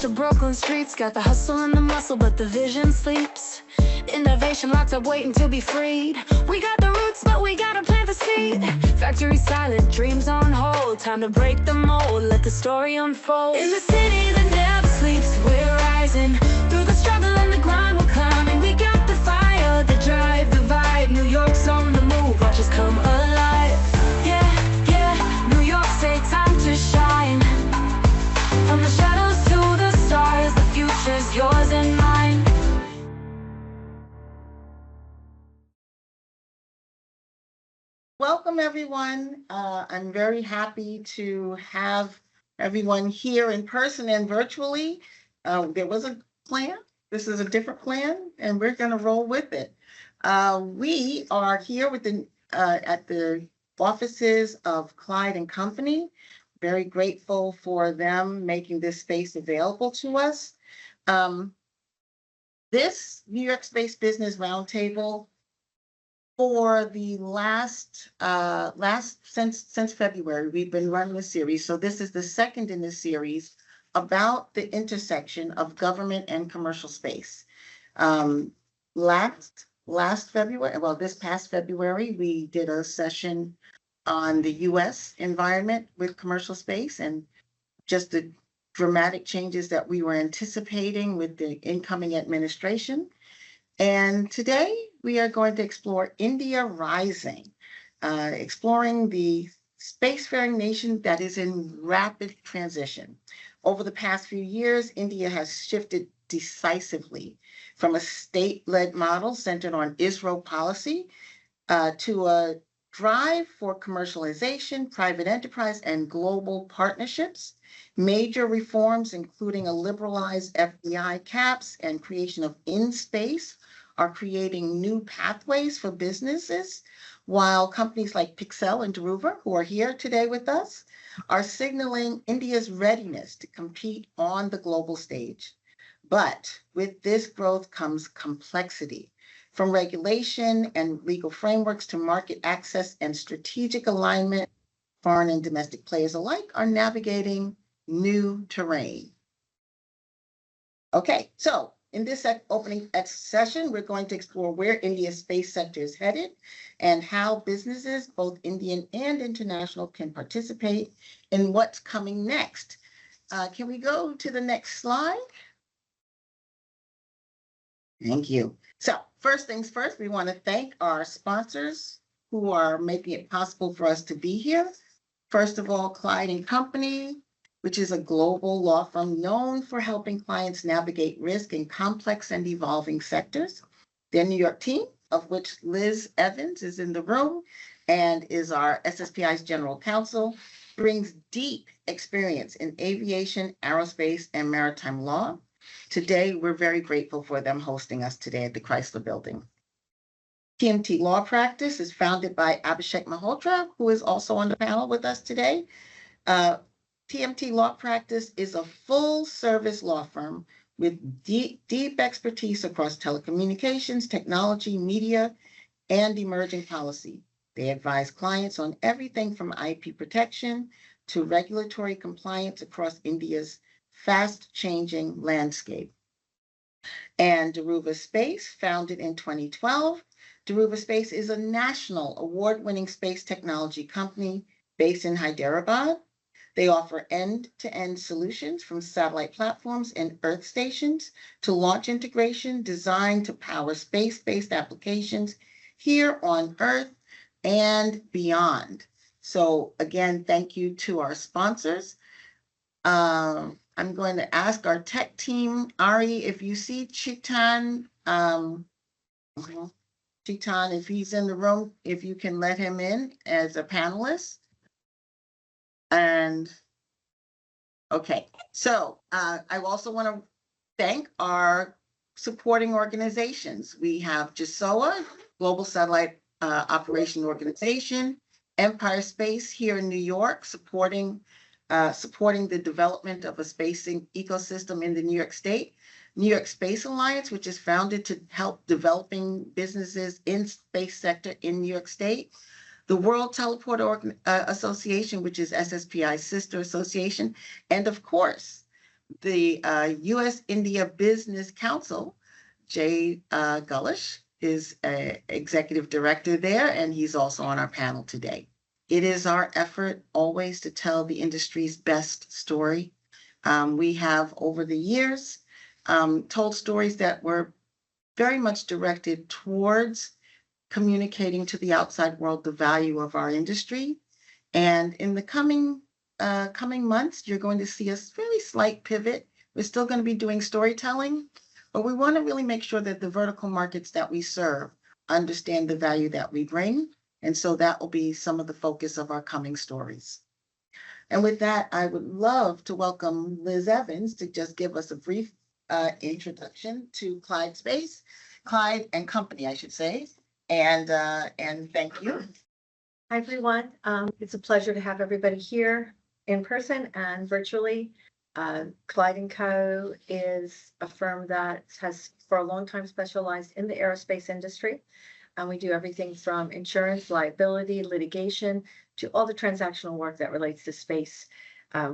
to Brooklyn streets, got the hustle and the muscle, but the vision sleeps. Innovation locked up waiting to be freed. We got the roots, but we gotta plant the seed. Factory silent, dreams on hold, time to break the mold, let the story unfold. In the city that never sleeps, we're rising. Through the struggle and the grind, we're climbing. We got the fire, the drive, the vibe. New York's on the move, watch us come alive. Yeah, yeah, New York, say time to shine. From the shadows to the stars, the future's yours and mine. Welcome, everyone. I'm very happy to have everyone here in person and virtually. There was a plan. This is a different plan, and we're going to roll with it. We are here with at the offices of Clyde and Company. Very grateful for them making this space available to us. This New York Space Business Roundtable, for the since February, we've been running a series. So this is the second in the series about the intersection of government and commercial space. Last February, well, this past February, we did a session on the US environment with commercial space and just the dramatic changes that we were anticipating with the incoming administration. And today we are going to explore India rising, exploring the spacefaring nation that is in rapid transition. Over the past few years, India has shifted decisively from a state-led model centered on ISRO policy to a drive for commercialization, private enterprise, and global partnerships. Major reforms, including a liberalized FDI caps and creation of in-space, are creating new pathways for businesses, while companies like Pixxel and Dhruva, who are here today with us, are signaling India's readiness to compete on the global stage. But with this growth comes complexity, from regulation and legal frameworks to market access and strategic alignment. Foreign and domestic players alike are navigating new terrain. Okay, so in this opening session, we're going to explore where India's space sector is headed and how businesses, both Indian and international, can participate in what's coming next. Can we go to the next slide? Thank you. So first things first, we want to thank our sponsors who are making it possible for us to be here. First of all, Clyde and Company, which is a global law firm known for helping clients navigate risk in complex and evolving sectors. Their New York team, of which Liz Evans is in the room and is our SSPI's general counsel, brings deep experience in aviation, aerospace, and maritime law. Today, we're very grateful for them hosting us today at the Chrysler Building. TMT Law Practice is founded by Abhishek Malhotra, who is also on the panel with us today. TMT Law Practice is a full-service law firm with deep expertise across telecommunications, technology, media, and emerging policy. They advise clients on everything from IP protection to regulatory compliance across India's fast-changing landscape. And Dhruva Space, founded in 2012, Dhruva Space is a national award-winning space technology company based in Hyderabad. They offer end-to-end solutions from satellite platforms and Earth stations to launch integration designed to power space-based applications here on Earth and beyond. So again, thank you to our sponsors. I'm going to ask our tech team, Ari, if you see Chitan, Chitan, if he's in the room, if you can let him in as a panelist. And okay, so I also want to thank our supporting organizations. We have GSOA, Global Satellite Operation Organization, Empire Space here in New York, supporting the development of a spacing ecosystem in the New York State. New York Space Alliance, which is founded to help developing businesses in space sector in New York State. The World Teleport Association, which is SSPI's sister association. And of course, the U.S.-India Business Council, Jay Gullish, is an executive director there, and he's also on our panel today. It is our effort always to tell the industry's best story. We have, over the years, told stories that were very much directed towards communicating to the outside world the value of our industry. And in the coming months, you're going to see a really slight pivot. We're still going to be doing storytelling, but we want to really make sure that the vertical markets that we serve understand the value that we bring. And so that will be some of the focus of our coming stories. And with that, I would love to welcome Liz Evans to just give us a brief introduction to Clyde Space, Clyde and Company, I should say. And thank you. Hi, everyone. It's a pleasure to have everybody here in person and virtually. Clyde & Co. is a firm that has for a long time specialized in the aerospace industry. And we do everything from insurance, liability, litigation, to all the transactional work that relates to space,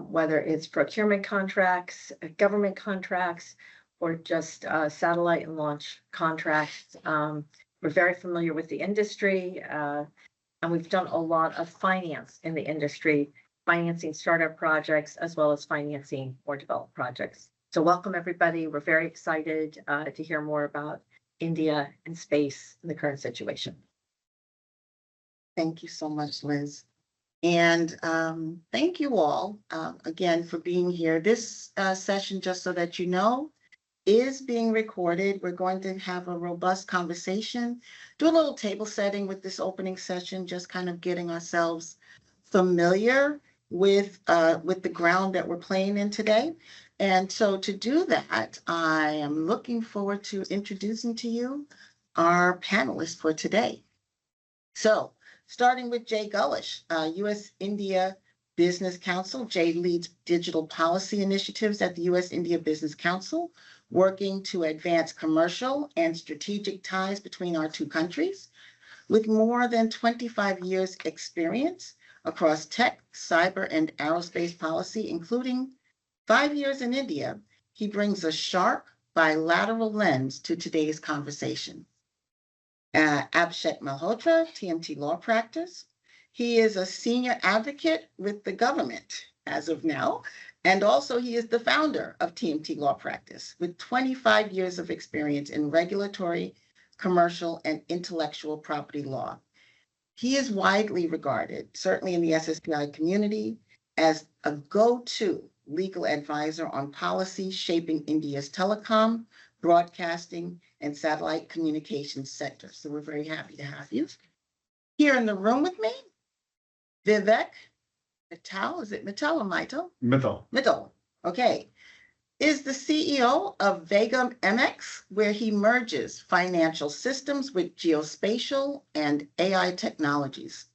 whether it's procurement contracts, government contracts, or just satellite and launch contracts. We're very familiar with the industry, and we've done a lot of finance in the industry, financing startup projects, as well as financing more developed projects. So welcome, everybody. We're very excited to hear more about India and space in the current situation. Thank you so much, Liz. And thank you all again for being here. This session, just so that you know, is being recorded. We're going to have a robust conversation, do a little table setting with this opening session, just kind of getting ourselves familiar with the ground that we're playing in today. And so to do that, I am looking forward to introducing to you our panelists for today. So starting with Jay Gullish, U.S.-India Business Council. Jay leads digital policy initiatives at the U.S.-India Business Council, working to advance commercial and strategic ties between our two countries. With more than 25 years experience across tech, cyber, and aerospace policy, including 5 years in India, he brings a sharp bilateral lens to today's conversation. Abhishek Malhotra, TMT Law Practice. He is a senior advocate with the government as of now, and also he is the founder of TMT Law Practice with 25 years of experience in regulatory, commercial, and intellectual property law. He is widely regarded, certainly in the SSPI community, as a go-to legal advisor on policy shaping India's telecom, broadcasting, and satellite communications sector. So we're very happy to have you. Here in the room with me, Vivek Mittal, is it Mittal or Mittal? Mittal. Mittal, okay, is the CEO of VegaMX, where he merges financial systems with geospatial and AI technologies.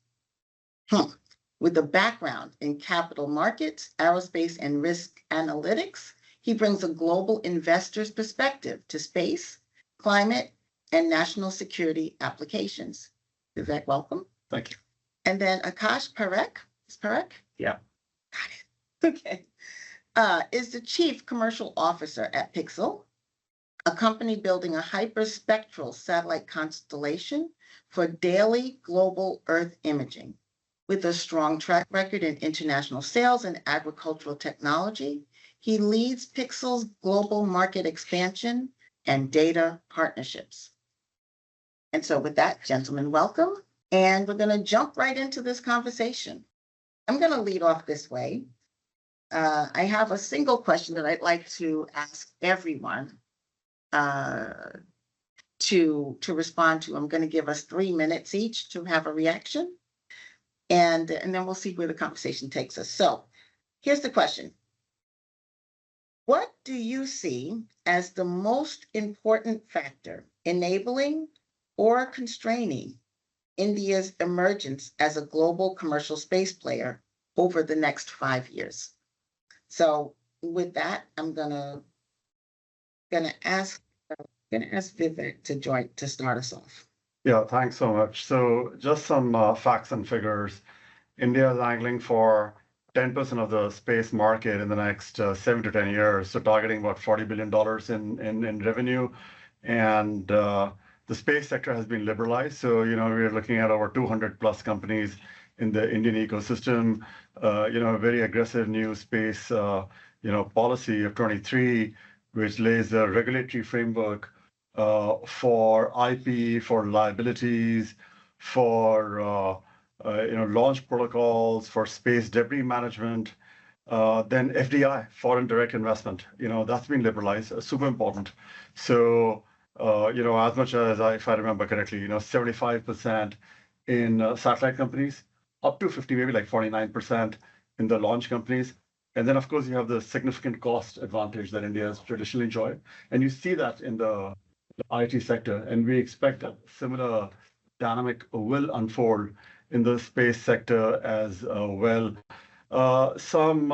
With a background in capital markets, aerospace, and risk analytics, he brings a global investor's perspective to space, climate, and national security applications. Vivek, welcome. Thank you. And then Akash Parekh, is Parekh? Yeah. Got it. Okay. Is the chief commercial officer at Pixxel, a company building a hyperspectral satellite constellation for daily global Earth imaging. With a strong track record in international sales and agricultural technology, he leads Pixxel's global market expansion and data partnerships. And so with that, gentlemen, welcome. And we're going to jump right into this conversation. I'm going to lead off this way. I have a single question that I'd like to ask everyone to respond to. I'm going to give us 3 minutes each to have a reaction. And then we'll see where the conversation takes us. So here's the question. What do you see as the most important factor enabling or constraining India's emergence as a global commercial space player over the next 5 years? So with that, I'm gonna ask Vivek to start us off. Yeah, thanks so much. So just some facts and figures. India is angling for 10% of the space market in the next 7 to 10 years. So targeting about $40 billion in revenue. And the space sector has been liberalized. So, we're looking at over 200 plus companies in the Indian ecosystem, a very aggressive new space, policy of 23, which lays a regulatory framework for IP, for liabilities, for launch protocols, for space debris management. Then FDI, foreign direct investment, that's been liberalized, super important. So, as much as if I remember correctly, 75% in satellite companies, up to 50, maybe like 49% in the launch companies. And then, of course, you have the significant cost advantage that India has traditionally enjoyed. And you see that in the IT sector. And we expect a similar dynamic will unfold in the space sector as well. Some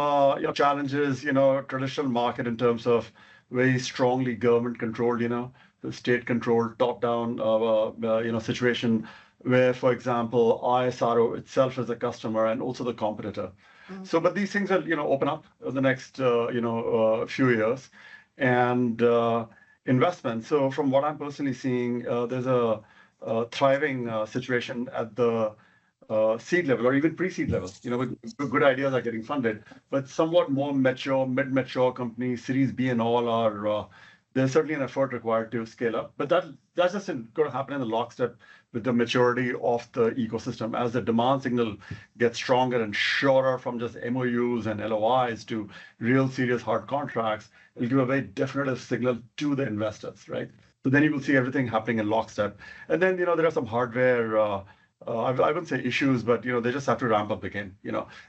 challenges, traditional market in terms of very strongly government controlled, the state controlled top-down, situation where, for example, ISRO itself is a customer and also the competitor. So, but these things will, open up in the next, few years, and investment. So, from what I'm personally seeing, there's a thriving situation at the seed level or even pre-seed level. With good ideas are getting funded, but somewhat more mature, mid-mature companies, Series B and all are. There's certainly an effort required to scale up, but that's just going to happen in the lockstep with the maturity of the ecosystem. As the demand signal gets stronger and shorter from just MOUs and LOIs to real serious hard contracts, it'll give a very definitive signal to the investors, right? So then you will see everything happening in lockstep. And then, there are some hardware, I wouldn't say issues, but, they just have to ramp up again,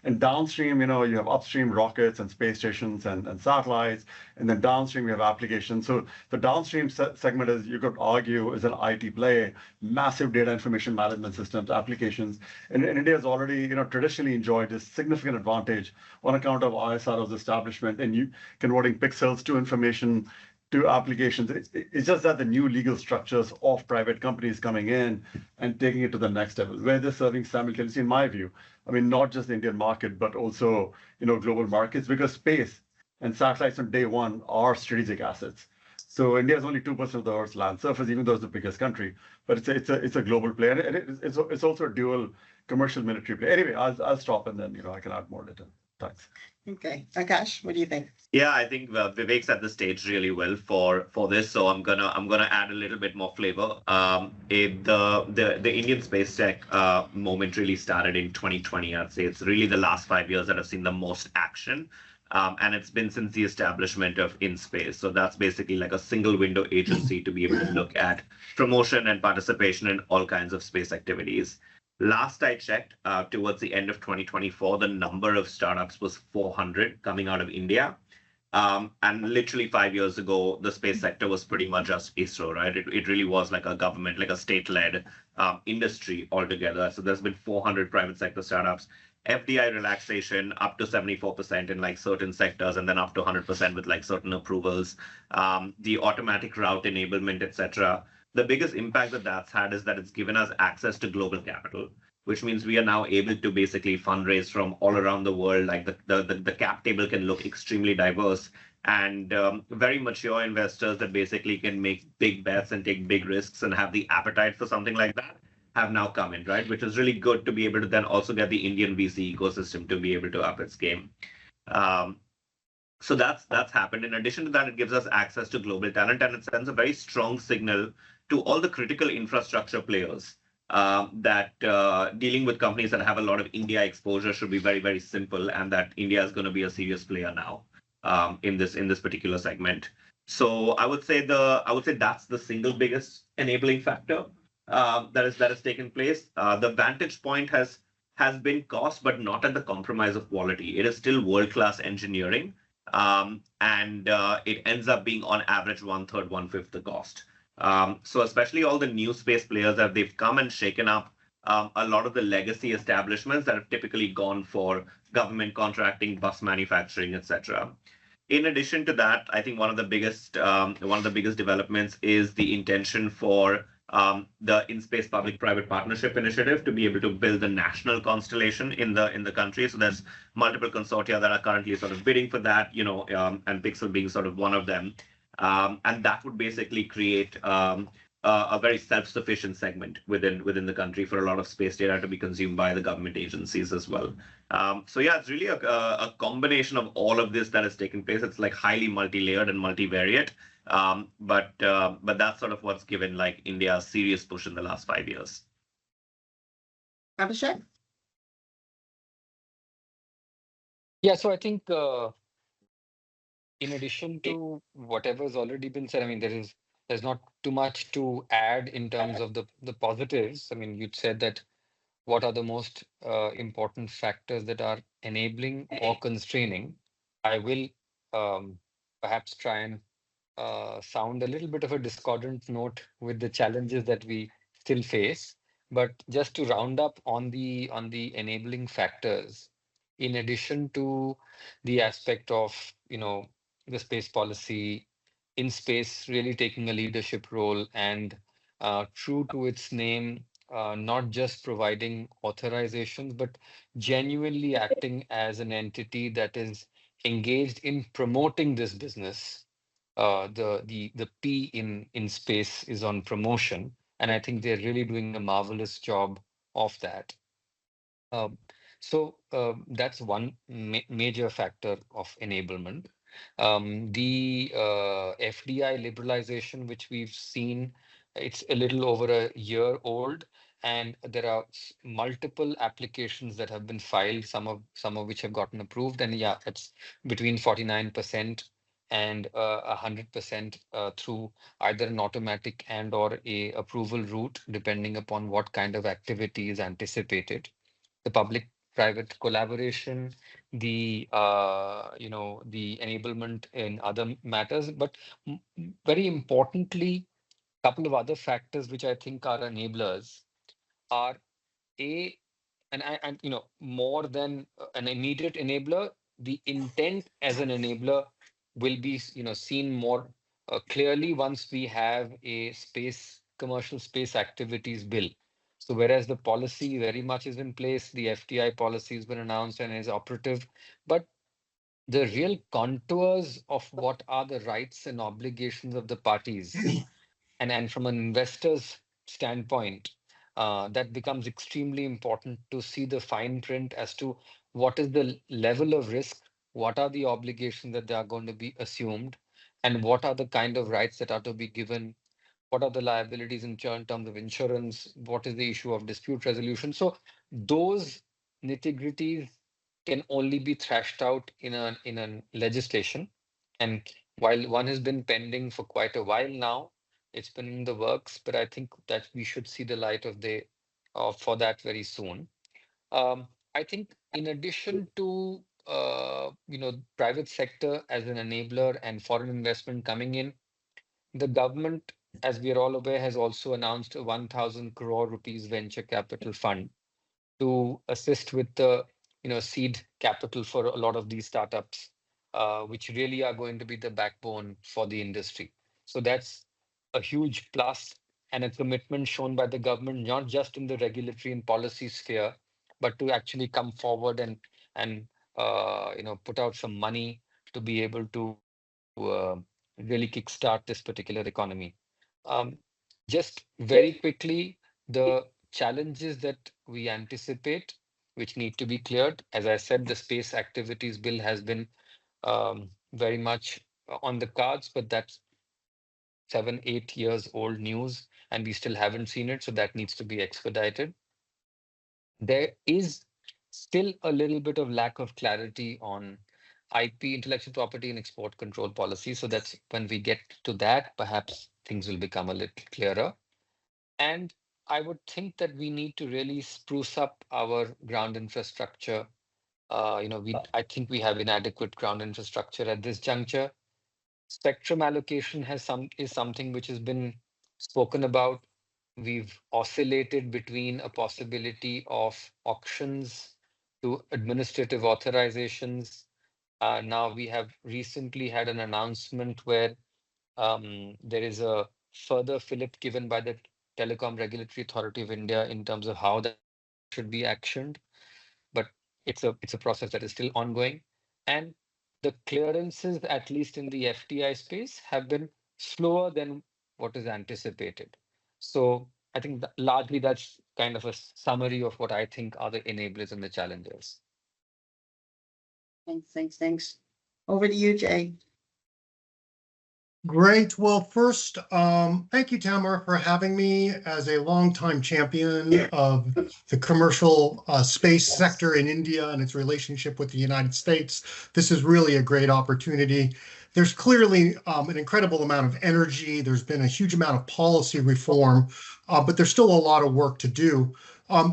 And downstream, you have upstream rockets and space stations and satellites, and then downstream you have applications. So the downstream segment, as you could argue, is an IT play, massive data information management systems, applications. And India has already, traditionally enjoyed this significant advantage on account of ISRO's establishment and you converting pixels to information to applications. It's just that the new legal structures of private companies coming in and taking it to the next level, where they're serving simultaneously, in my view. I mean, not just the Indian market, but also, global markets, because space and satellites on day one are strategic assets. So India is only 2% of the Earth's land surface, even though it's the biggest country. But it's a global play, and it's also a dual commercial military play. Anyway, I'll stop and then I can add more later. Thanks. Okay, Akash, what do you think? Yeah, I think Vivek set the stage really well for this. So I'm gonna add a little bit more flavor. The Indian space tech moment really started in 2020. I'd say it's really the last 5 years that have seen the most action. And it's been since the establishment of InSpace. So that's basically like a single window agency to be able to look at promotion and participation in all kinds of space activities. Last I checked, towards the end of 2024, the number of startups was 400 coming out of India. And literally 5 years ago, the space sector was pretty much just ISRO, right? It really was like a government, like a state-led industry altogether. So there's been 400 private sector startups, FDI relaxation up to 74% in like certain sectors, and then up to 100% with like certain approvals, the automatic route enablement, etc. The biggest impact that that's had is that it's given us access to global capital, which means we are now able to basically fundraise from all around the world. Like the cap table can look extremely diverse, and very mature investors that basically can make big bets and take big risks and have the appetite for something like that have now come in, right? Which is really good to be able to then also get the Indian VC ecosystem to be able to up its game. So that's happened. In addition to that, it gives us access to global talent, and it sends a very strong signal to all the critical infrastructure players that dealing with companies that have a lot of India exposure should be very, very simple, and that India is going to be a serious player now in this particular segment. So I would say that's the single biggest enabling factor that has taken place. The vantage point has been cost, but not at the compromise of quality. It is still world-class engineering, and it ends up being on average 1/3, 1/5 the cost. So especially all the new space players that they've come and shaken up a lot of the legacy establishments that have typically gone for government contracting, bus manufacturing, etc. In addition to that, I think one of the biggest developments is the intention for the in-space public-private partnership initiative to be able to build a national constellation in the country. So there's multiple consortia that are currently sort of bidding for that, and Pixxel being sort of one of them. And that would basically create a very self-sufficient segment within the country for a lot of space data to be consumed by the government agencies as well. So yeah, it's really a combination of all of this that has taken place. It's like highly multi-layered and multivariate. But that's sort of what's given like India a serious push in the last 5 years. Abhishek? Yeah, so I think in addition to whatever's already been said, I mean, there's not too much to add in terms of the positives. I mean, you'd said that what are the most important factors that are enabling or constraining. I will perhaps try and sound a little bit of a discordant note with the challenges that we still face. But just to round up on the enabling factors, in addition to the aspect of, the space policy, in space really taking a leadership role and true to its name, not just providing authorizations, but genuinely acting as an entity that is engaged in promoting this business. The P in space is on promotion, and I think they're really doing a marvelous job of that. Um, so that's one major factor of enablement. The FDI liberalization, which we've seen, it's a little over a year old, and there are multiple applications that have been filed, some of which have gotten approved, and yeah, it's between 49% and 100% through either an automatic and or a approval route, depending upon what kind of activity is anticipated. The public-private collaboration, the enablement in other matters, but very importantly, a couple of other factors which I think are enablers are a and more than an immediate enabler, the intent as an enabler will be seen more clearly once we have a commercial space activities bill. So whereas the policy very much is in place, the FTI policy has been announced and is operative, but the real contours of what are the rights and obligations of the parties and from an investor's standpoint, that becomes extremely important to see the fine print as to what is the level of risk, what are the obligations that they are going to be assumed, and what are the kind of rights that are to be given, what are the liabilities in terms of insurance, what is the issue of dispute resolution. So those nitty-gritties can only be thrashed out in a legislation. And while one has been pending for quite a while now, it's been in the works, but I think that we should see the light of day for that very soon. I think in addition to private sector as an enabler and foreign investment coming in, the government, as we are all aware, has also announced a 1,000 crore rupees venture capital fund to assist with the seed capital for a lot of these startups, which really are going to be the backbone for the industry. So that's a huge plus and a commitment shown by the government, not just in the regulatory and policy sphere, but to actually come forward and put out some money to be able to really kickstart this particular economy. Just very quickly, the challenges that we anticipate, which need to be cleared. As I said, the space activities bill has been very much on the cards, but that's 7, 8 years old news, and we still haven't seen it. So that needs to be expedited. There is still a little bit of lack of clarity on IP, intellectual property, and export control policy. So that's when we get to that, perhaps things will become a little clearer. And I would think that we need to really spruce up our ground infrastructure. I think we have inadequate ground infrastructure at this juncture. Spectrum allocation is something which has been spoken about. We've oscillated between a possibility of auctions to administrative authorizations. Now we have recently had an announcement where there is a further fillip given by the Telecom Regulatory Authority of India in terms of how that should be actioned, but it's a process that is still ongoing. And the clearances, at least in the FDI space, have been slower than what is anticipated. So I think that largely that's kind of a summary of what I think are the enablers and the challenges. Thanks. Over to you, Jay. Great. Well, first, thank you, Tamara, for having me as a longtime champion of the commercial space sector in India and its relationship with the United States. This is really a great opportunity. There's clearly an incredible amount of energy. There's been a huge amount of policy reform, but there's still a lot of work to do.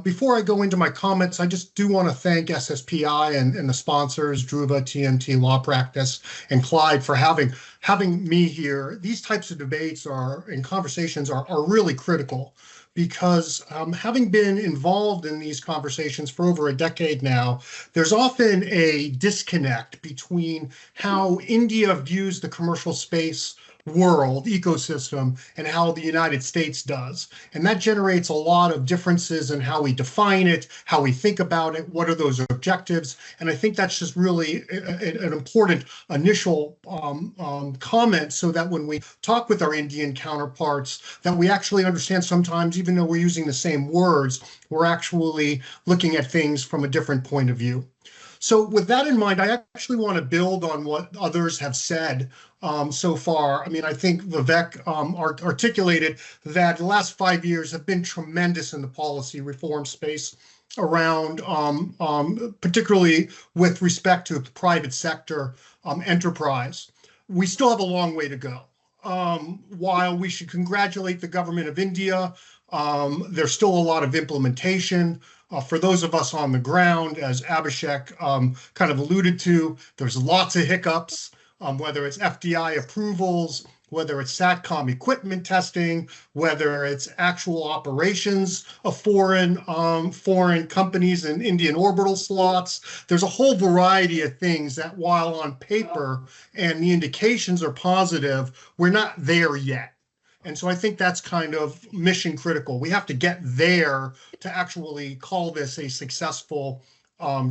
Before I go into my comments, I just do want to thank SSPI and the sponsors, Dhruva, TMT Law Practice, and Clyde for having me here. These types of debates and conversations are really critical because having been involved in these conversations for over a decade now, there's often a disconnect between how India views the commercial space world ecosystem and how the United States does. And that generates a lot of differences in how we define it, how we think about it, what are those objectives. And I think that's just really an important initial comment so that when we talk with our Indian counterparts, that we actually understand sometimes, even though we're using the same words, we're actually looking at things from a different point of view. So with that in mind, I actually want to build on what others have said so far. I mean, I think Vivek articulated that the last 5 years have been tremendous in the policy reform space around, particularly with respect to private sector enterprise. We still have a long way to go. While we should congratulate the government of India, there's still a lot of implementation. For those of us on the ground, as Abhishek kind of alluded to, there's lots of hiccups, whether it's FDI approvals, whether it's SATCOM equipment testing, whether it's actual operations of foreign companies and Indian orbital slots. There's a whole variety of things that, while on paper and the indications are positive, we're not there yet. And so I think that's kind of mission critical. We have to get there to actually call this a successful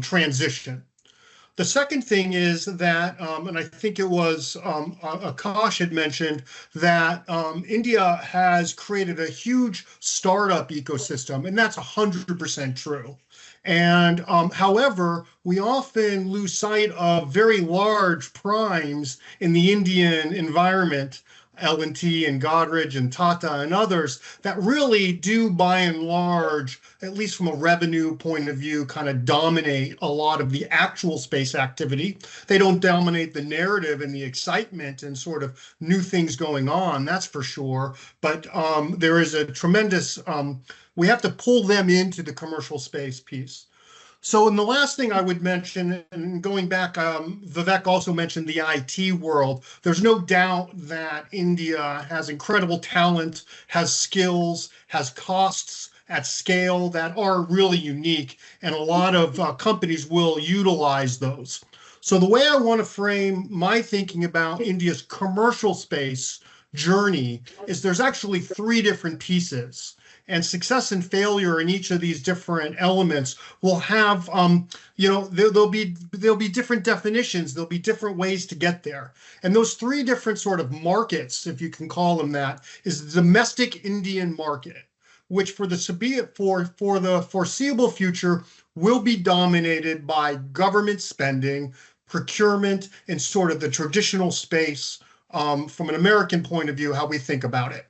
transition. The second thing is that, and I think it was Akash had mentioned, that India has created a huge startup ecosystem, and that's 100% true. And however, we often lose sight of very large primes in the Indian environment, L&T and Godrej and Tata and others, that really do, by and large, at least from a revenue point of view, kind of dominate a lot of the actual space activity. They don't dominate the narrative and the excitement and sort of new things going on, that's for sure. But there is a tremendous, we have to pull them into the commercial space piece. So, and the last thing I would mention, and going back, Vivek also mentioned the IT world. There's no doubt that India has incredible talent, has skills, has costs at scale that are really unique, and a lot of companies will utilize those. So the way I want to frame my thinking about India's commercial space journey is there's actually 3 different pieces. And success and failure in each of these different elements will have, there'll be different definitions. There'll be different ways to get there. And those 3 different sort of markets, if you can call them that, is the domestic Indian market, which for the foreseeable future will be dominated by government spending, procurement, and sort of the traditional space from an American point of view, how we think about it.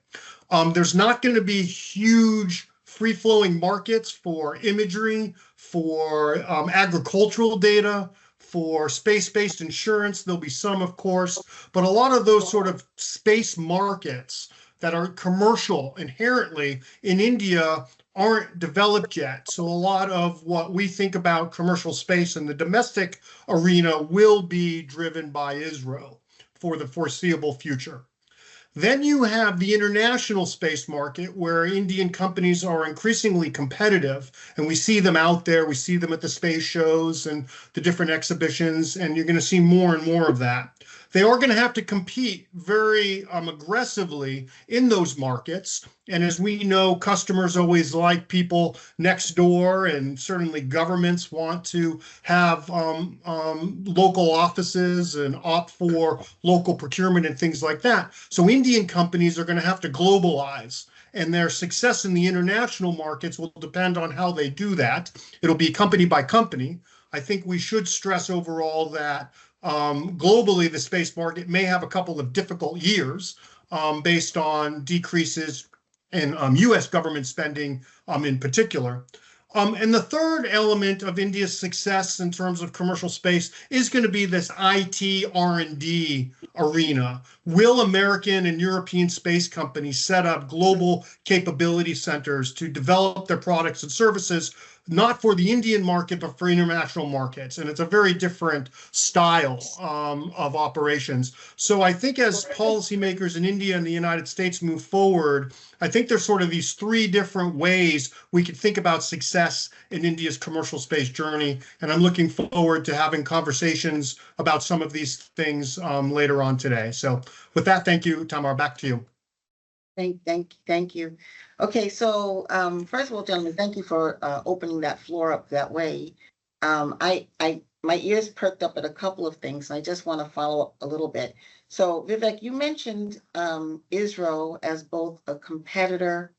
There's not going to be huge free-flowing markets for imagery, for agricultural data, for space-based insurance. There'll be some, of course, but a lot of those sort of space markets that are commercial inherently in India aren't developed yet. So a lot of what we think about commercial space in the domestic arena will be driven by ISRO for the foreseeable future. Then you have the international space market where Indian companies are increasingly competitive, and we see them out there. We see them at the space shows and the different exhibitions, and you're going to see more and more of that. they are going to have to compete very aggressively in those markets. And as we know, customers always like people next door, and certainly governments want to have local offices and opt for local procurement and things like that. So Indian companies are going to have to globalize, and their success in the international markets will depend on how they do that. It'll be company by company. I think we should stress overall that globally, the space market may have a couple of difficult years based on decreases in US government spending in particular. And the third element of India's success in terms of commercial space is going to be this IT R&D arena. Will American and European space companies set up global capability centers to develop their products and services, not for the Indian market, but for international markets? And it's a very different style of operations. So I think as policymakers in India and the United States move forward, I think there's sort of these three different ways we could think about success in India's commercial space journey. And I'm looking forward to having conversations about some of these things later on today. So with that, thank you, Tamar, back to you. Thank you. Okay, so first of all, gentlemen, thank you for opening that floor up that way. My ears perked up at a couple of things. I just want to follow up a little bit. So Vivek, you mentioned ISRO as both a competitor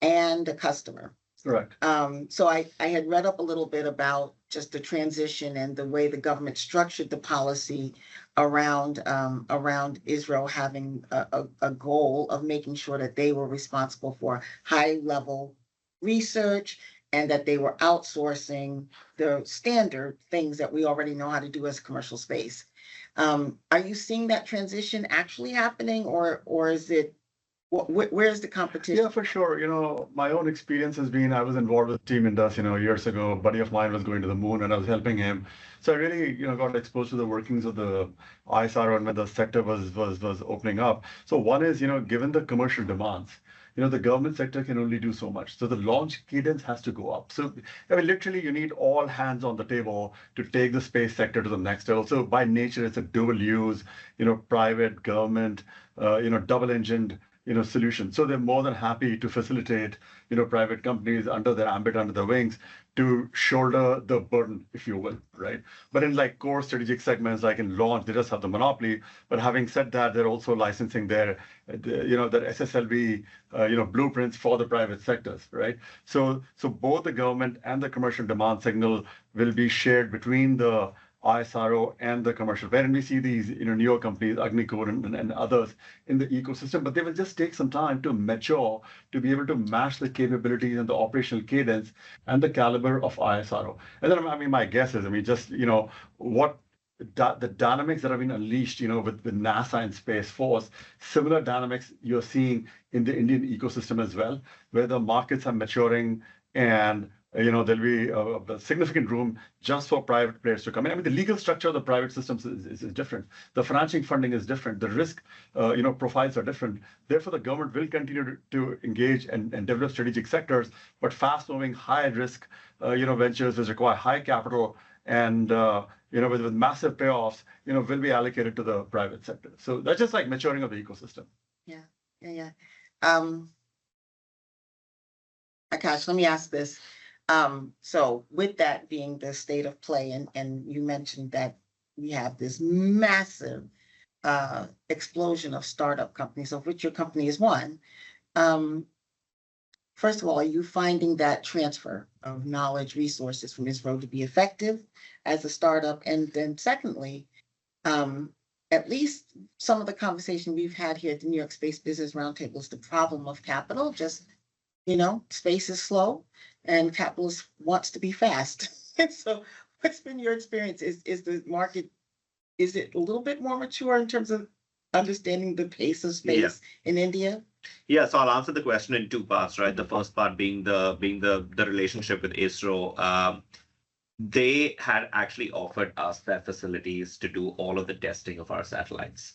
and a customer. Correct. So I had read up a little bit about just the transition and the way the government structured the policy around ISRO having a goal of making sure that they were responsible for high level research and that they were outsourcing the standard things that we already know how to do as commercial space. Are you seeing that transition actually happening, or is it, where's the competition? Yeah, for sure. You know, my own experience has been, I was involved with Team Indus, years ago. A buddy of mine was going to the moon and I was helping him. So I really, got exposed to the workings of the ISRO and when the sector was opening up. So one is, given the commercial demands, the government sector can only do so much. So the launch cadence has to go up. So I mean, literally, you need all hands on the table to take the space sector to the next level. So by nature, it's a dual use, private, government, double-engined, solution. So they're more than happy to facilitate, private companies under their ambit, under their wings, to shoulder the burden, if you will, right? But in like core strategic segments, like in launch, they just have the monopoly. But having said that, they're also licensing their SSLV, blueprints for the private sectors, right? So both the government and the commercial demand signal will be shared between the ISRO and the commercial player. And we see these, newer companies, Agnicode and others in the ecosystem, but they will just take some time to mature, to be able to match the capabilities and the operational cadence and the caliber of ISRO. And then, I mean, my guess is, just, what the dynamics that have been unleashed, with NASA and Space Force, similar dynamics you're seeing in the Indian ecosystem as well, where the markets are maturing and there'll be a significant room just for private players to come in. I mean, the legal structure of the private systems is different. The financing funding is different. The risk, profiles are different. Therefore, the government will continue to engage and develop strategic sectors, but fast-moving, high-risk, ventures which require high capital and, with massive payoffs, will be allocated to the private sector. So that's just like maturing of the ecosystem. Yeah. Akash, let me ask this. So with that being the state of play, and you mentioned that we have this massive explosion of startup companies, of which your company is one. First of all, are you finding that transfer of knowledge, resources from ISRO to be effective as a startup? And then secondly, at least some of the conversation we've had here at the New York Space Business Roundtable is the problem of capital. Just, space is slow and capitalist wants to be fast. And so what's been your experience? Is the market, is it a little bit more mature in terms of understanding the pace of space in India? Yeah, so I'll answer the question in two parts, right? The first part being the relationship with ISRO. They had actually offered us their facilities to do all of the testing of our satellites.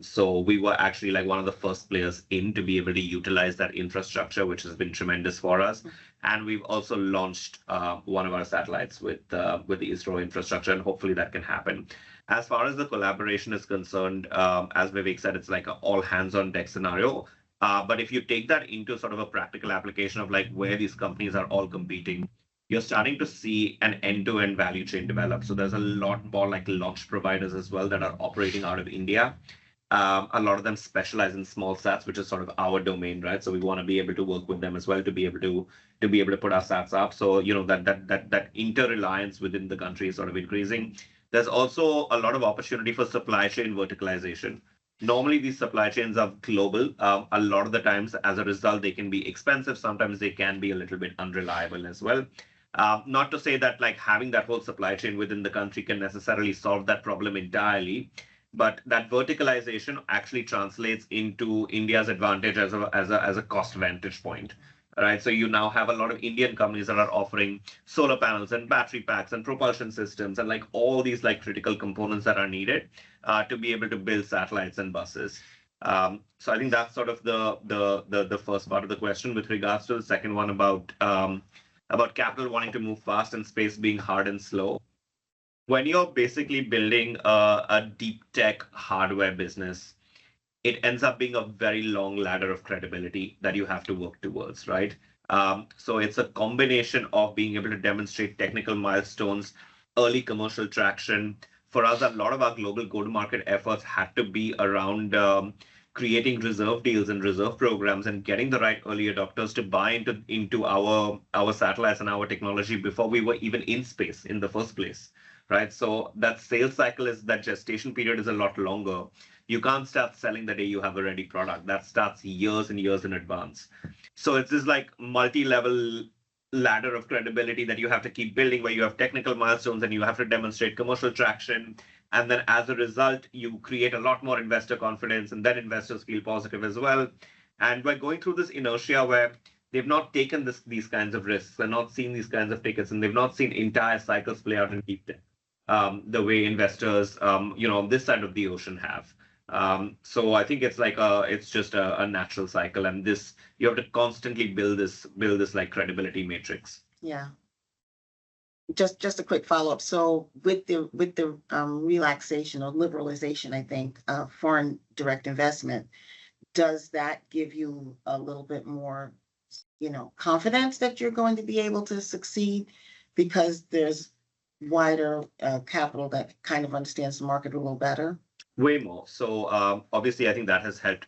So we were actually like one of the first players in to be able to utilize that infrastructure, which has been tremendous for us. And we've also launched one of our satellites with the ISRO infrastructure, and hopefully that can happen. As far as the collaboration is concerned, as Vivek said, it's like an all hands on deck scenario. But if you take that into sort of a practical application of like where these companies are all competing, you're starting to see an end-to-end value chain develop. So there's a lot more like launch providers as well that are operating out of India. A lot of them specialize in small sats, which is sort of our domain, right? So we want to be able to work with them as well to be able to put our sats up. So you know that inter-reliance within the country is sort of increasing. There's also a lot of opportunity for supply chain verticalization. Normally, these supply chains are global. A lot of the times, as a result, they can be expensive. Sometimes they can be a little bit unreliable as well. Not to say that like having that whole supply chain within the country can necessarily solve that problem entirely, but that verticalization actually translates into India's advantage as a cost vantage point. Right, so you now have a lot of Indian companies that are offering solar panels and battery packs and propulsion systems and like all these like critical components that are needed to be able to build satellites and buses. So I think that's sort of the first part of the question. With regards to the second one about capital wanting to move fast and space being hard and slow. When you're basically building a deep tech hardware business, it ends up being a very long ladder of credibility that you have to work towards, right? So it's a combination of being able to demonstrate technical milestones, early commercial traction. For us, a lot of our global go-to-market efforts had to be around creating reserve deals and reserve programs and getting the right early adopters to buy into our satellites and our technology before we were even in space in the first place, right? So that sales cycle that gestation period is a lot longer. You can't start selling the day you have a ready product. That starts years and years in advance. So it's this like multi-level ladder of credibility that you have to keep building, where you have technical milestones and you have to demonstrate commercial traction. And then as a result, you create a lot more investor confidence, and then investors feel positive as well. And by going through this inertia where they've not taken these kinds of risks, they're not seen these kinds of tickets, and they've not seen entire cycles play out in deep tech the way investors, this side of the ocean have. So I think it's just a natural cycle, and you have to constantly build this like credibility matrix. Yeah. Just a quick follow-up. So with the relaxation or liberalization, I think, foreign direct investment, does that give you a little bit more, confidence that you're going to be able to succeed because there's wider capital that kind of understands the market a little better? Way more. So obviously, I think that has helped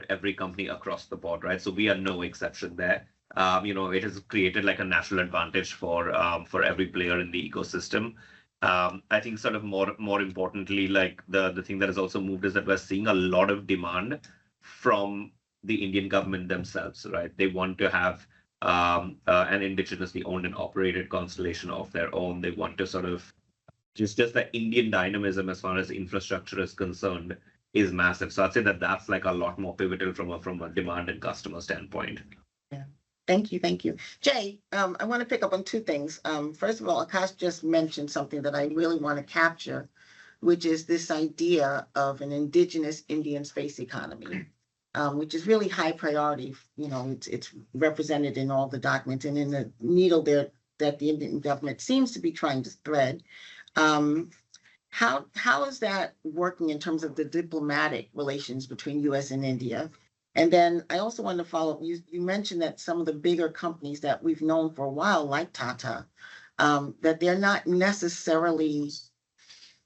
every company across the board, right? So we are no exception there. It has created like a natural advantage for every player in the ecosystem. I think sort of more importantly, like the thing that has also moved is that we're seeing a lot of demand from the Indian government themselves, right? They want to have an indigenously owned and operated constellation of their own. They want to sort of just the Indian dynamism as far as infrastructure is concerned is massive. So I'd say that's like a lot more pivotal from a demand and customer standpoint. Yeah. Thank you. Jay, I want to pick up on two things. First of all, Akash just mentioned something that I really want to capture, which is this idea of an indigenous Indian space economy, which is really high priority. It's represented in all the documents and in the needle there that the Indian government seems to be trying to thread. How is that working in terms of the diplomatic relations between U.S. and India? And then I also wanted to follow up. You mentioned that some of the bigger companies that we've known for a while, like Tata, that they're not necessarily,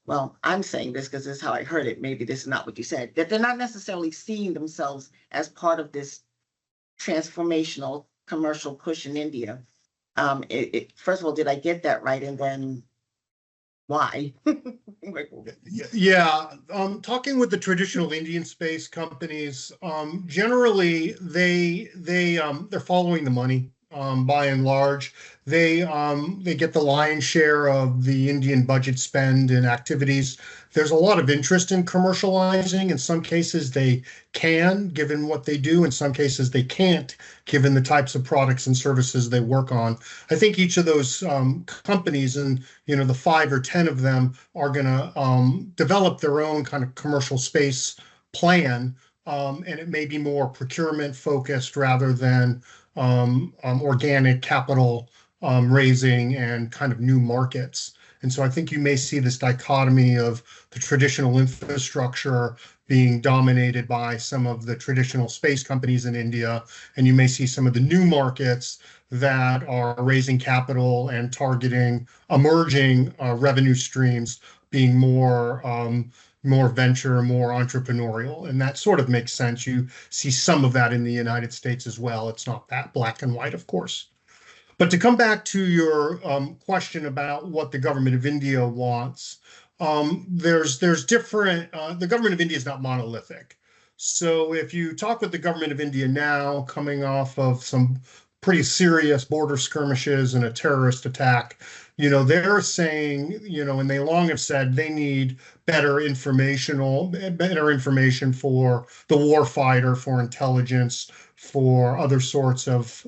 well, I'm saying this because this is how I heard it. Maybe this is not what you said, that they're not necessarily seeing themselves as part of this transformational commercial push in India. First of all, did I get that right? And then why? Yeah, talking with the traditional Indian space companies, generally they're following the money. By and large, they get the lion's share of the Indian budget spend and activities. There's a lot of interest in commercializing. In some cases, they can, given what they do. In some cases, they can't, given the types of products and services they work on. I think each of those companies, and the 5 or 10 of them, are going to develop their own kind of commercial space plan, and it may be more procurement focused rather than organic capital raising and kind of new markets. And so I think you may see this dichotomy of the traditional infrastructure being dominated by some of the traditional space companies in India, and you may see some of the new markets that are raising capital and targeting emerging revenue streams being more venture, more entrepreneurial, and that sort of makes sense. You see some of that in the United States as well. It's not that black and white, of course. But to come back to your question about what the government of India wants, there's different. The government of India is not monolithic. So if you talk with the government of India now, coming off of some pretty serious border skirmishes and a terrorist attack, they're saying, and they long have said they need better information for the warfighter, for intelligence, for other sorts of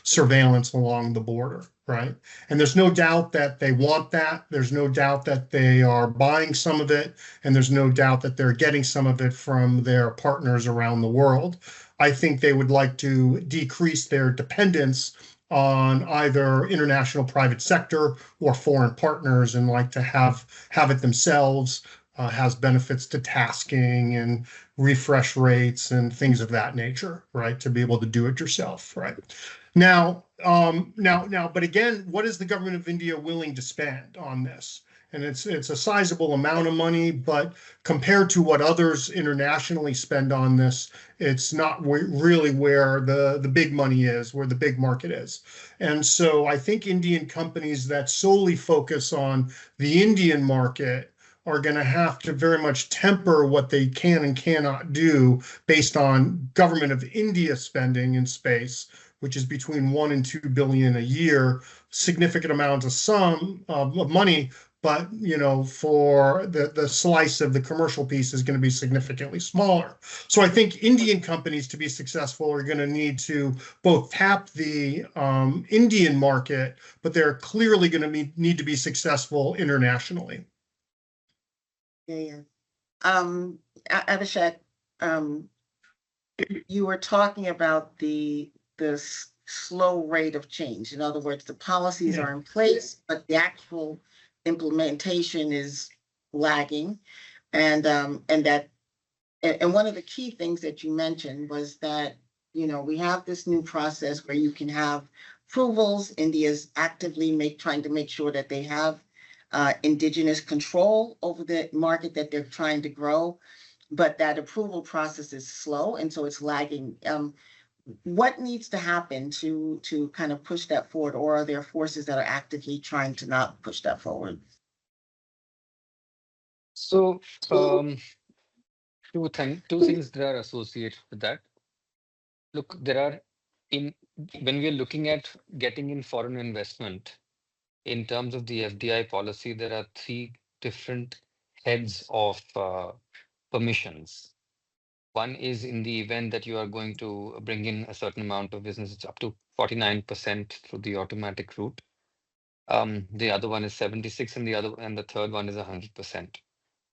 surveillance along the border, right? And there's no doubt that they want that. There's no doubt that they are buying some of it, and there's no doubt that they're getting some of it from their partners around the world. I think they would like to decrease their dependence on either international private sector or foreign partners and like to have it themselves, has benefits to tasking and refresh rates and things of that nature, right? To be able to do it yourself, right? Now, but again, what is the government of India willing to spend on this? And it's a sizable amount of money, but compared to what others internationally spend on this, it's not really where the big money is, where the big market is. And so I think Indian companies that solely focus on the Indian market are going to have to very much temper what they can and cannot do based on government of India spending in space, which is between 1 and 2 billion a year, significant amounts of money. But for the slice of the commercial piece is going to be significantly smaller. So I think Indian companies, to be successful, are going to need to both tap the Indian market, but they're clearly going to need to be successful internationally. Yeah. Abhishek, you were talking about the slow rate of change. In other words, the policies are in place, but the actual implementation is lagging. And one of the key things that you mentioned was that, we have this new process where you can have approvals. India's actively trying to make sure that they have indigenous control over the market that they're trying to grow, but that approval process is slow, and so it's lagging. What needs to happen to kind of push that forward, or are there forces that are actively trying to not push that forward? So two things that are associated with that. Look, when we're looking at getting in foreign investment, in terms of the FDI policy, there are 3 different heads of permissions. One is in the event that you are going to bring in a certain amount of business, it's up to 49% through the automatic route. The other one is 76, and the third one is 100%.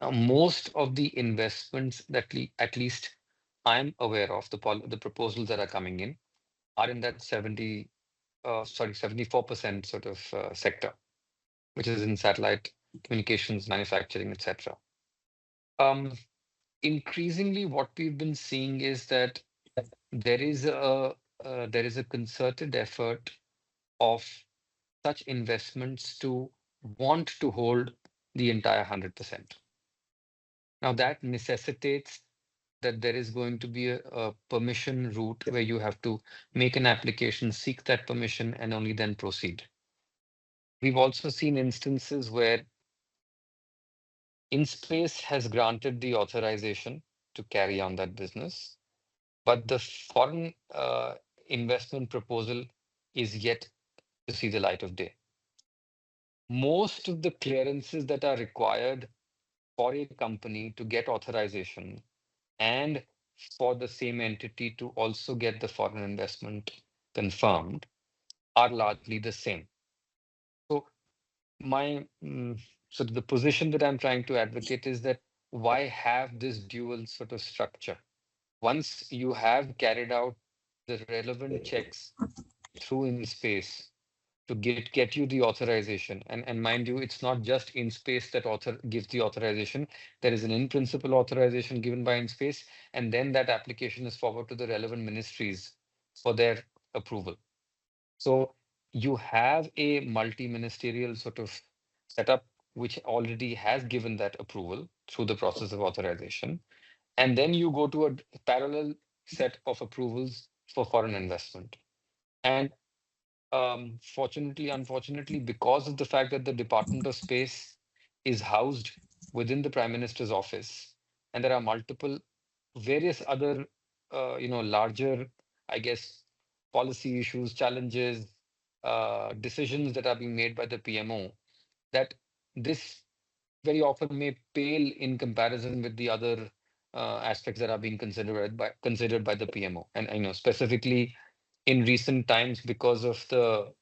Now, most of the investments that at least I'm aware of, the proposals that are coming in, are in that 74% sort of sector, which is in satellite communications, manufacturing, etc. Increasingly, what we've been seeing is that there is a concerted effort of such investments to want to hold the entire 100%. Now that necessitates that there is going to be a permission route where you have to make an application, seek that permission, and only then proceed. We've also seen instances where InSpace has granted the authorization to carry on that business, but the foreign investment proposal is yet to see the light of day. Most of the clearances that are required for a company to get authorization and for the same entity to also get the foreign investment confirmed are largely the same. So the position that I'm trying to advocate is that why have this dual sort of structure? Once you have carried out the relevant checks through InSpace, to get you the authorization. And mind you, it's not just InSpace that gives the authorization. There is an in-principle authorization given by InSpace, and then that application is forwarded to the relevant ministries for their approval. So you have a multi-ministerial sort of setup which already has given that approval through the process of authorization. And then you go to a parallel set of approvals for foreign investment. And unfortunately, because of the fact that the Department of Space is housed within the Prime Minister's office, and there are multiple various other, larger, I guess, policy issues, challenges, decisions that are being made by the PMO, that this very often may pale in comparison with the other aspects that are being considered by the PMO. And I know specifically in recent times, because of the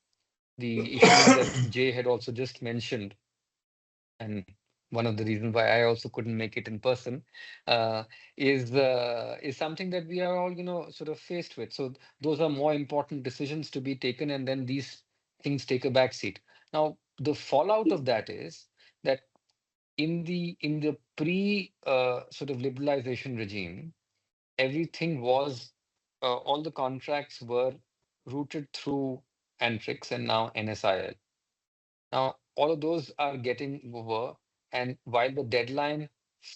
issues that Jay had also just mentioned, and one of the reasons why I also couldn't make it in person, uh, is something that we are all, sort of faced with. So those are more important decisions to be taken, and then these things take a back seat. Now, the fallout of that is that in the pre sort of liberalization regime, everything was all the contracts were routed through Antrix and now NSIL. Now, all of those are getting over, and while the deadline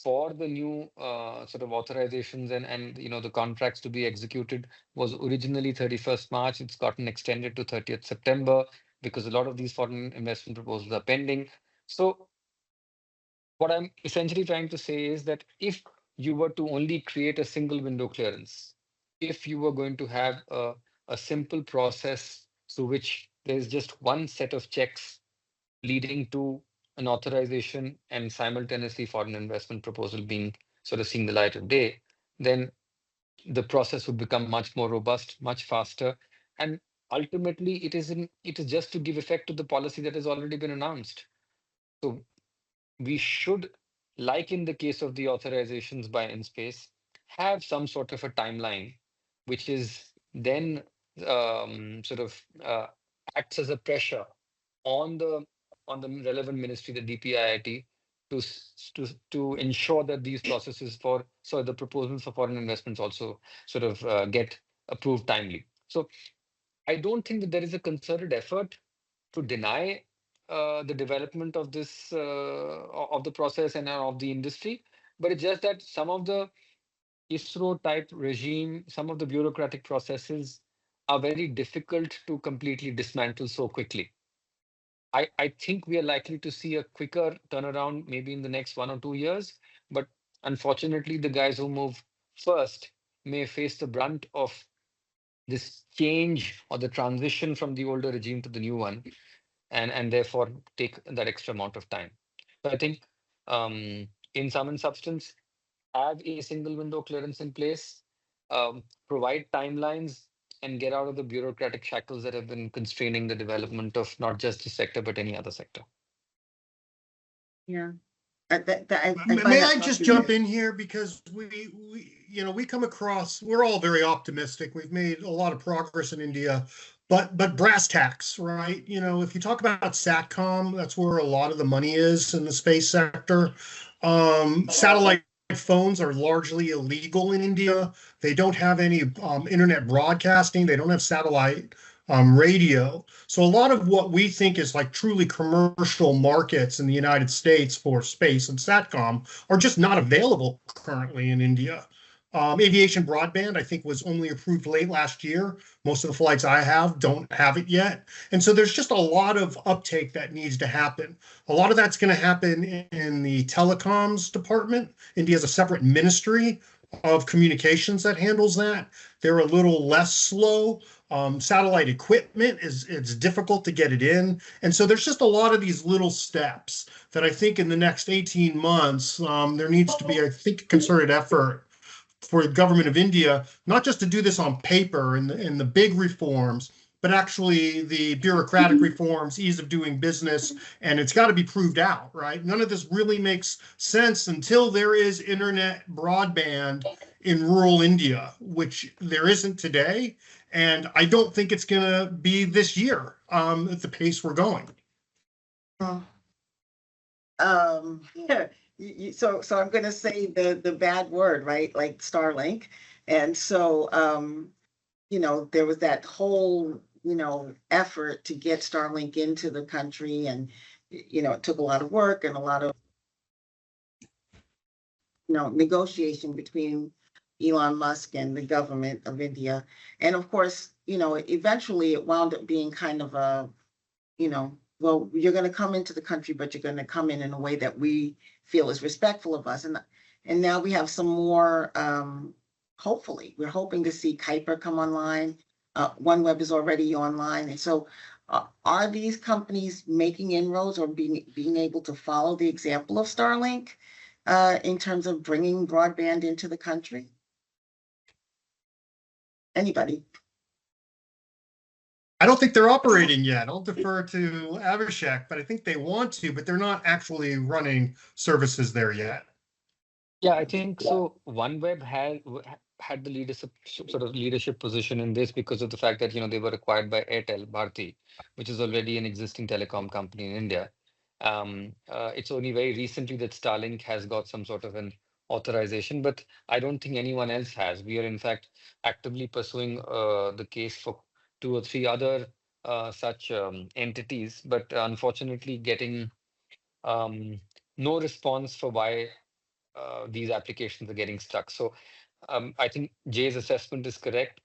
for the new sort of authorizations and the contracts to be executed was originally 31st March, it's gotten extended to 30th September because a lot of these foreign investment proposals are pending. So what I'm essentially trying to say is that if you were to only create a single window clearance, if you were going to have a simple process through which there's just one set of checks leading to an authorization and simultaneously foreign investment proposal being sort of seeing the light of day, then the process would become much more robust, much faster. And ultimately, it is just to give effect to the policy that has already been announced. So we should, like in the case of the authorizations by InSpace, have some sort of a timeline, which is then sort of acts as a pressure on the relevant ministry, the DPIIT, to ensure that these processes the proposals for foreign investments also sort of get approved timely. So I don't think that there is a concerted effort to deny the development of this of the process and of the industry, but it's just that some of the ISRO type regime, some of the bureaucratic processes are very difficult to completely dismantle so quickly. I think we are likely to see a quicker turnaround maybe in the next 1 or 2 years, but unfortunately, the guys who move first may face the brunt of this change or the transition from the older regime to the new one, and therefore take that extra amount of time. So I think in sum and substance, have a single window clearance in place, provide timelines, and get out of the bureaucratic shackles that have been constraining the development of not just the sector, but any other sector. Yeah. May I just jump in here, because we come across, we're all very optimistic. We've made a lot of progress in India, but brass tacks, right? If you talk about SATCOM, that's where a lot of the money is in the space sector. Satellite phones are largely illegal in India. They don't have any internet broadcasting. They don't have satellite radio. So a lot of what we think is like truly commercial markets in the United States for space and SATCOM are just not available currently in India. Aviation broadband, I think, was only approved late last year. Most of the flights I have don't have it yet. And so there's just a lot of uptake that needs to happen. A lot of that's going to happen in the telecoms department. India has a separate ministry of communications that handles that. They're a little less slow. Satellite equipment it's difficult to get it in. And so there's just a lot of these little steps that I think in the next 18 months, there needs to be, I think, a concerted effort for the government of India, not just to do this on paper in the big reforms, but actually the bureaucratic reforms, ease of doing business, and it's got to be proved out, right? None of this really makes sense until there is internet broadband in rural India, which there isn't today. And I don't think it's going to be this year at the pace we're going. Yeah. So I'm going to say the bad word, right? Like Starlink. And so, there was that whole, effort to get Starlink into the country. And, it took a lot of work and a lot of, negotiation between Elon Musk and the government of India. And of course, eventually it wound up being kind of a, well, you're going to come into the country, but you're going to come in a way that we feel is respectful of us. And now we have some more, hopefully, we're hoping to see Kuiper come online. OneWeb is already online. And so are these companies making inroads or being able to follow the example of Starlink in terms of bringing broadband into the country? Anybody? I don't think they're operating yet. I'll defer to Abhishek, but I think they want to, but they're not actually running services there yet. Yeah, I think so. OneWeb had the leadership position in this because of the fact that they were acquired by Airtel Bharti, which is already an existing telecom company in India. It's only very recently that Starlink has got some sort of an authorization, but I don't think anyone else has. We are in fact actively pursuing the case for 2 or 3 other such entities, but unfortunately getting no response for why these applications are getting stuck. So I think Jay's assessment is correct.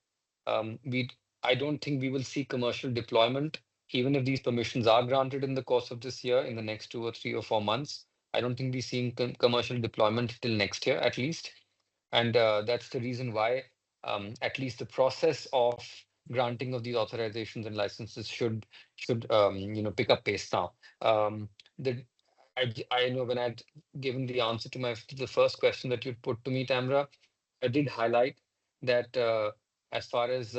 I don't think we will see commercial deployment, even if these permissions are granted in the course of this year, in the next 2 or 3 or 4 months. I don't think we're seeing commercial deployment till next year, at least. And that's the reason why at least the process of granting of these authorizations and licenses should pick up pace now. I know when I'd given the answer to the first question that you'd put to me, Tamra, I did highlight that as far as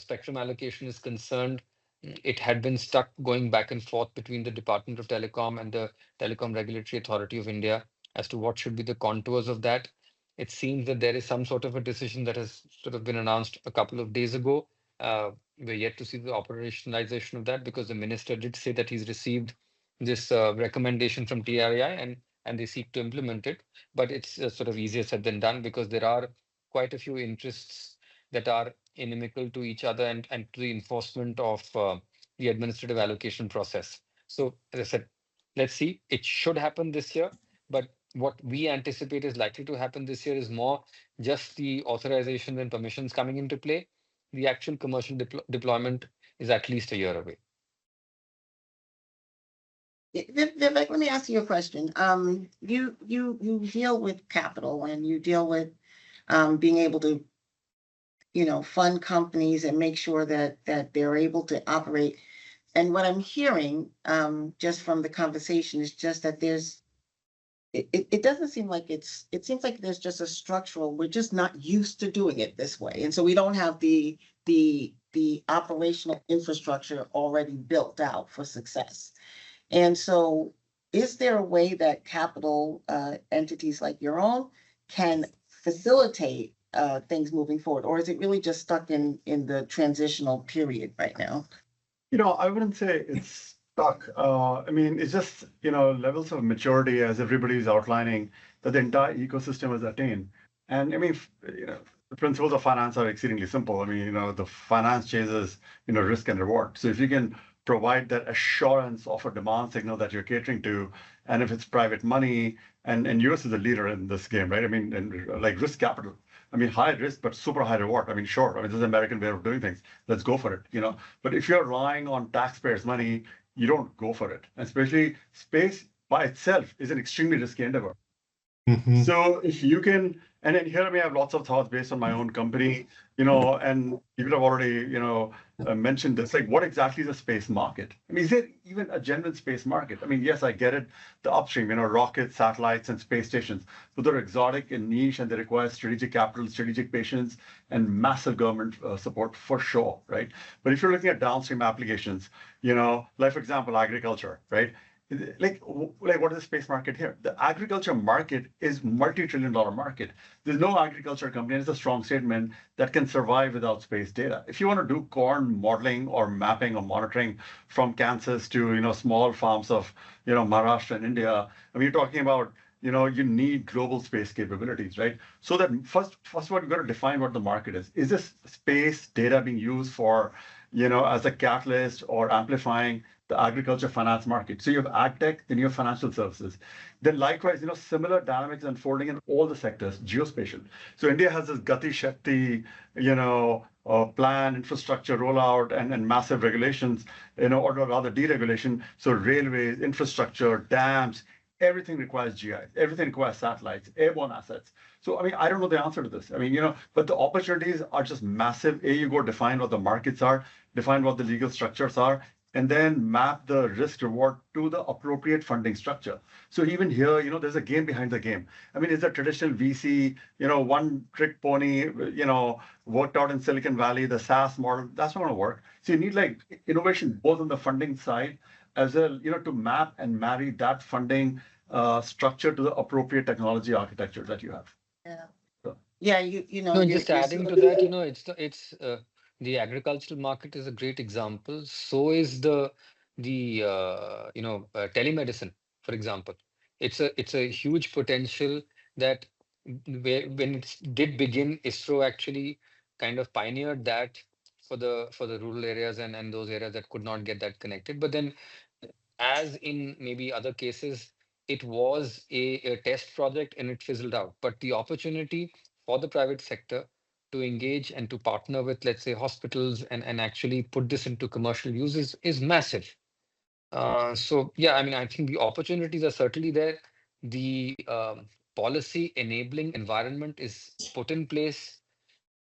spectrum allocation is concerned, it had been stuck going back and forth between the Department of Telecom and the Telecom Regulatory Authority of India as to what should be the contours of that. It seems that there is some sort of a decision that has sort of been announced a couple of days ago. We're yet to see the operationalization of that because the minister did say that he's received this recommendation from TRAI and they seek to implement it. But it's sort of easier said than done because there are quite a few interests that are inimical to each other and to the enforcement of the administrative allocation process. So as I said, let's see, it should happen this year, but what we anticipate is likely to happen this year is more just the authorizations and permissions coming into play. The actual commercial deployment is at least a year away. Vivek, let me ask you a question. You deal with capital and you deal with being able to, fund companies and make sure that they're able to operate. And what I'm hearing just from the conversation is just that it doesn't seem like it seems like there's just a structural, we're just not used to doing it this way. And so we don't have the operational infrastructure already built out for success. And so is there a way that capital entities like your own can facilitate things moving forward? Or is it really just stuck in the transitional period right now? I wouldn't say it's stuck. I mean, it's just, levels of maturity as everybody's outlining that the entire ecosystem has attained. And I mean, the principles of finance are exceedingly simple. I mean, the finance chases, risk and reward. So if you can provide that assurance of a demand signal that you're catering to, and if it's private money, and US is a leader in this game, right? I mean, and like risk capital. I mean, high risk, but super high reward. I mean, sure. I mean, this is an American way of doing things. Let's go for it, But if you're relying on taxpayers' money, you don't go for it. And especially space by itself is an extremely risky endeavor. Mm-hmm. So if you can, and then here I may have lots of thoughts based on my own company, and people have already, mentioned this, like what exactly is a space market? I mean, is there even a genuine space market? I mean, yes, I get it, the upstream, rockets, satellites, and space stations, but they're exotic and niche and they require strategic capital, strategic patience, and massive government support for sure, right? But if you're looking at downstream applications, like for example, agriculture, right? what is the space market here? The agriculture market is multi-trillion-dollar market. There's no agriculture company, and it's a strong statement, that can survive without space data. If you want to do corn modeling or mapping or monitoring from Kansas to small farms of Maharashtra and India, I mean, you're talking about you need global space capabilities, right? So that first of all, you've got to define what the market is. Is this space data being used for, as a catalyst or amplifying the agriculture finance market? So you have ag tech, then you have financial services. Then likewise, similar dynamics unfolding in all the sectors, geospatial. So India has this Gati Shakti, plan, infrastructure rollout, and massive regulations, or rather deregulation. So railways, infrastructure, dams, everything requires GIs, everything requires satellites, airborne assets. So, I mean, I don't know the answer to this. I mean, but the opportunities are just massive. You go define what the markets are, define what the legal structures are, and then map the risk reward to the appropriate funding structure. So even here, there's a game behind the game. I mean, it's a traditional VC, one trick pony, worked out in Silicon Valley, the SaaS model, that's not going to work. So you need like innovation, both on the funding side as well, to map and marry that funding structure to the appropriate technology architecture that you have. Yeah. So. Yeah, No, just adding to that, it's the agricultural market is a great example. So is the telemedicine, for example. It's a huge potential that when it did begin, ISRO actually kind of pioneered that for the rural areas and those areas that could not get that connected. But then, as in maybe other cases, it was a test project and it fizzled out. But the opportunity for the private sector to engage and to partner with, let's say, hospitals and actually put this into commercial use is massive. So yeah, I mean, I think the opportunities are certainly there. The policy enabling environment is put in place.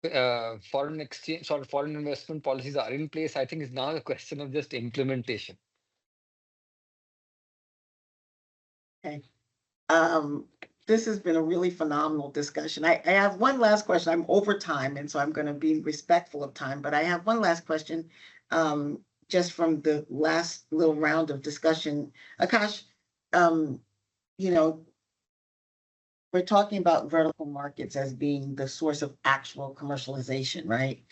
Foreign exchange or foreign investment policies are in place. I think it's now a question of just implementation. Okay. This has been a really phenomenal discussion. I have one last question. I'm over time, and so I'm going to be respectful of time, but I have one last question, just from the last little round of discussion. Akash, we're talking about vertical markets as being the source of actual commercialization, right?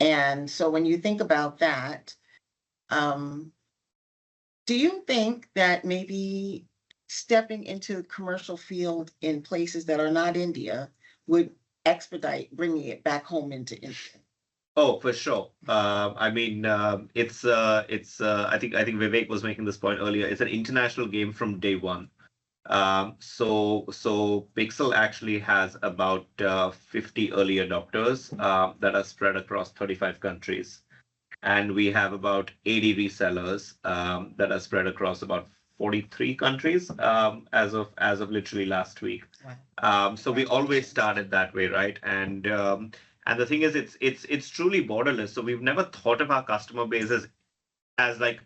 And so when you think about that, do you think that maybe stepping into the commercial field in places that are not India would expedite bringing it back home into India? Oh, for sure. I mean, I think Vivek was making this point earlier. It's an international game from day one. So Pixxel actually has about 50 early adopters that are spread across 35 countries. And we have about 80 resellers that are spread across about 43 countries as of literally last week. Wow. So we always started that way, right? And the thing is, it's truly borderless. So we've never thought of our customer base as like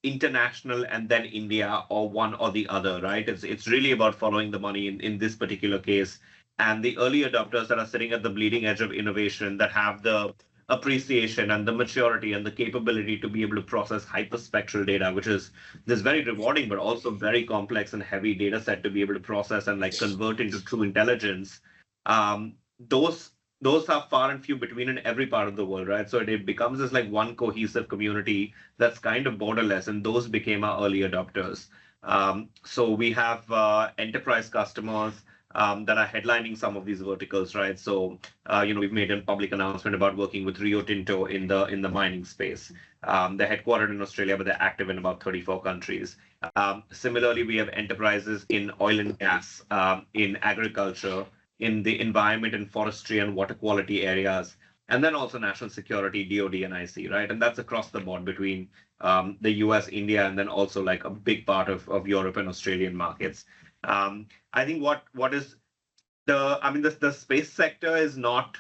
international and then India or one or the other, right? It's really about following the money in this particular case. And the early adopters that are sitting at the bleeding edge of innovation, that have the appreciation and the maturity and the capability to be able to process hyperspectral data, which is this very rewarding but also very complex and heavy data set to be able to process and like convert into true intelligence. Those are far and few between in every part of the world, right? So it becomes this like one cohesive community that's kind of borderless, and those became our early adopters. So we have enterprise customers that are headlining some of these verticals, right? So, we've made a public announcement about working with Rio Tinto in the mining space. They're headquartered in Australia, but they're active in about 34 countries. Similarly, we have enterprises in oil and gas, in agriculture, in the environment and forestry and water quality areas, and then also national security, DoD and IC, right? And that's across the board between the US, India, and then also like a big part of Europe and Australian markets. I think what is the space sector is not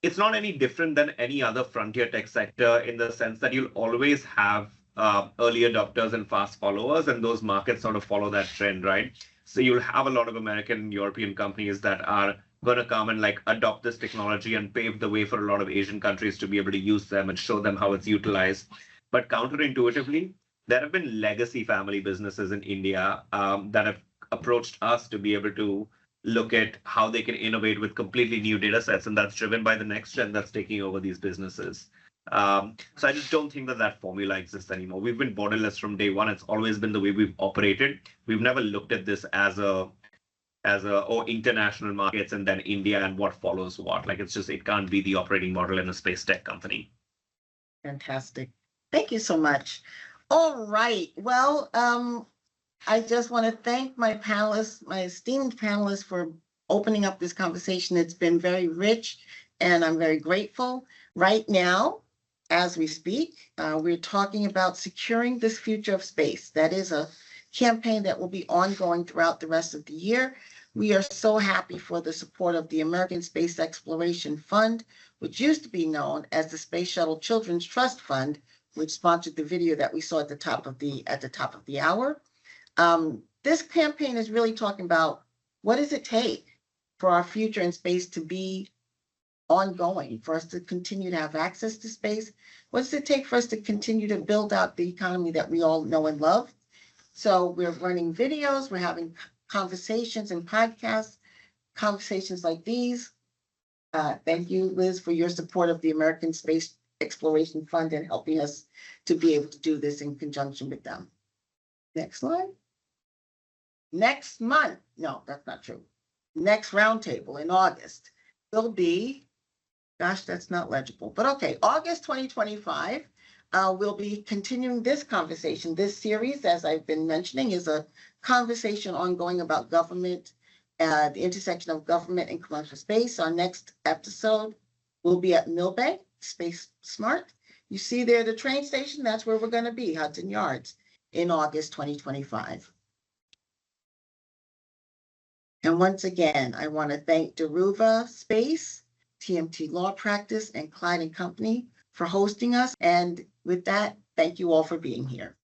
any different than any other frontier tech sector, in the sense that you'll always have early adopters and fast followers, and those markets sort of follow that trend, right? So you'll have a lot of American and European companies that are going to come and like adopt this technology and pave the way for a lot of Asian countries to be able to use them and show them how it's utilized. But counterintuitively, there have been legacy family businesses in India that have approached us to be able to look at how they can innovate with completely new data sets, and that's driven by the next gen that's taking over these businesses. So I just don't think that that formula exists anymore. We've been borderless from day one. It's always been the way we've operated. We've never looked at this as international markets and then India and what follows what. Like it can't be the operating model in a space tech company. Fantastic. Thank you so much. All right. Well, I just want to thank my panelists, my esteemed panelists, for opening up this conversation. It's been very rich, and I'm very grateful. Right now, as we speak, we're talking about securing this future of space. That is a campaign that will be ongoing throughout the rest of the year. We are so happy for the support of the American Space Exploration Fund, which used to be known as the Space Shuttle Children's Trust Fund, which sponsored the video that we saw at the top of the hour. This campaign is really talking about what does it take for our future in space to be ongoing, for us to continue to have access to space. What does it take for us to continue to build out the economy that we all know and love? So we're running videos, we're having conversations and podcasts, conversations like these. Thank you, Liz, for your support of the American Space Exploration Fund and helping us to be able to do this in conjunction with them. Next slide. Next month, no, that's not true. Next roundtable in August will be, gosh, that's not legible, but okay, August 2025. We'll be continuing this conversation. This series, as I've been mentioning, is a conversation ongoing about government, the intersection of government and commercial space. Our next episode will be at Millbank, Space Smart. You see there the train station, that's where we're going to be, Hudson Yards, in August 2025. And once again, I want to thank Dhruva Space, TMT Law Practice, and Clyde & Company for hosting us. And with that, thank you all for being here.